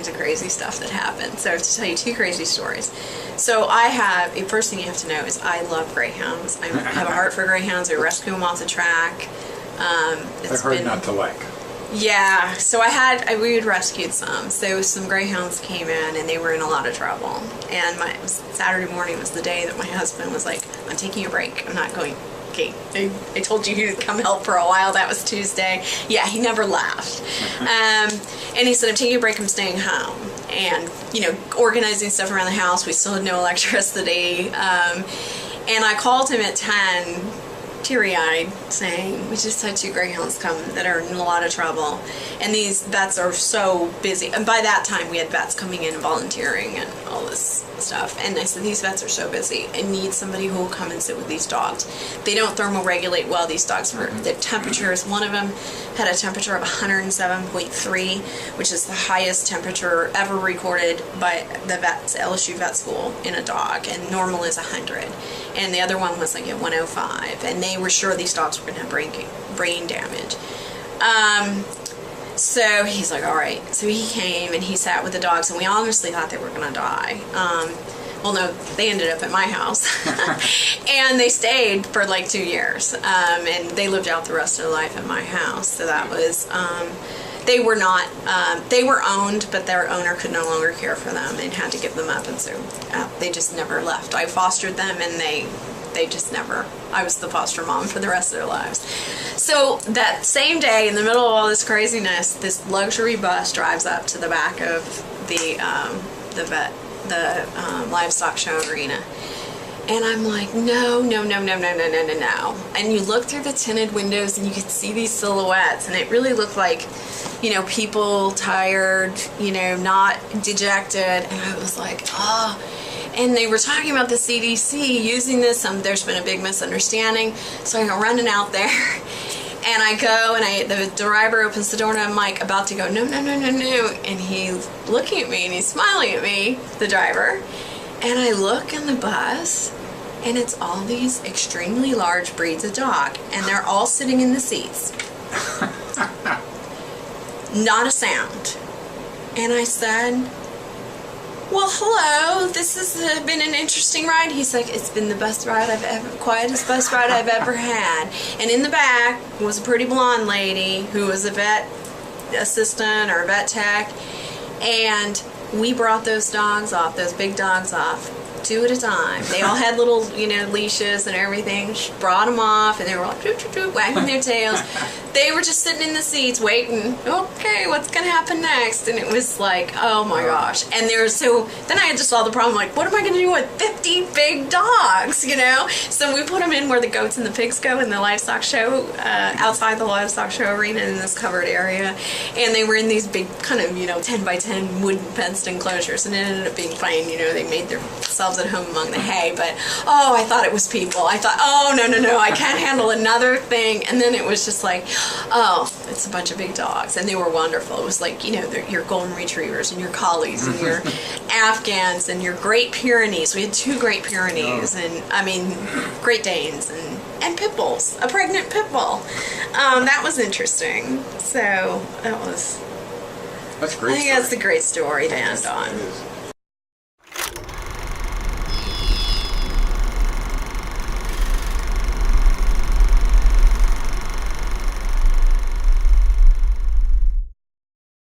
kinds of crazy stuff that happened. So to tell you 2 crazy stories. So I have, the first thing you have to know is I love greyhounds. I have a heart for greyhounds. I rescue them off the track. I've heard not to like. Yeah, so we had rescued some. So some greyhounds came in and they were in a lot of trouble. And Saturday morning was the day that my husband was like, I'm taking a break. I'm not going. Okay, I told you he'd come help for a while. That was Tuesday. Yeah, he never left. And he said, I'm taking a break. I'm staying home. And, organizing stuff around the house. We still had no electricity. And I called him at 10, teary-eyed, saying, we just had 2 greyhounds come that are in a lot of trouble. And these vets are so busy. And by that time, we had vets coming in and volunteering and all this stuff. And I said, these vets are so busy. I need somebody who will come and sit with these dogs. They don't thermoregulate well. These dogs, the temperatures, one of them had a temperature of 107.3, which is the highest temperature ever recorded by the vets, LSU vet school, in a dog. And normal is 100. And the other one was like at 105. And they were sure these dogs were going to have brain damage. So he's like, all right. So he came and he sat with the dogs, and we honestly thought they were going to die. Well, no, they ended up at my house. And they stayed for like 2 years. And they lived out the rest of their life at my house. So that was, they were not, they were owned, but their owner could no longer care for them and had to give them up. And so they just never left. I fostered them, and they just never, I was the foster mom for the rest of their lives. So that same day, in the middle of all this craziness, this luxury bus drives up to the back of the livestock show arena. And I'm like, no. And you look through the tinted windows and you could see these silhouettes, and it really looked like, people tired, not dejected. And I was like, oh. And they were talking about the CDC using this. There's been a big misunderstanding. So I go running out there, and I go, and the driver opens the door, and I'm like about to go, no. And he's looking at me, and he's smiling at me, the driver. And I look in the bus, and it's all these extremely large breeds of dog, and they're all sitting in the seats. Not a sound. And I said, well, hello, this has been an interesting ride. He's like, it's been the best ride quietest bus ride I've ever had. And in the back was a pretty blonde lady who was a vet assistant or a vet tech. And we brought those dogs off, those big dogs off, 2 at a time. They all had little, leashes and everything. She brought them off, and they were like, doop, doop, doop, wagging their tails. They were just sitting in the seats waiting. Okay, what's going to happen next? And it was like, oh my gosh. And then I just saw the problem, like, what am I going to do with 50 big dogs, So we put them in where the goats and the pigs go in the livestock show, outside the livestock show arena in this covered area. And they were in these big kind of, 10 by 10 wooden fenced enclosures. And it ended up being fine, they made themselves at home among the hay. But, I thought it was people. I thought, no, I can't handle another thing. And then it was just like, it's a bunch of big dogs, and they were wonderful. It was like, your golden retrievers and your collies and your Afghans and your Great Pyrenees. We had 2 Great Pyrenees, and Great Danes and pit bulls, a pregnant pit bull. That was interesting. So that's great. I think that's a great story to end on.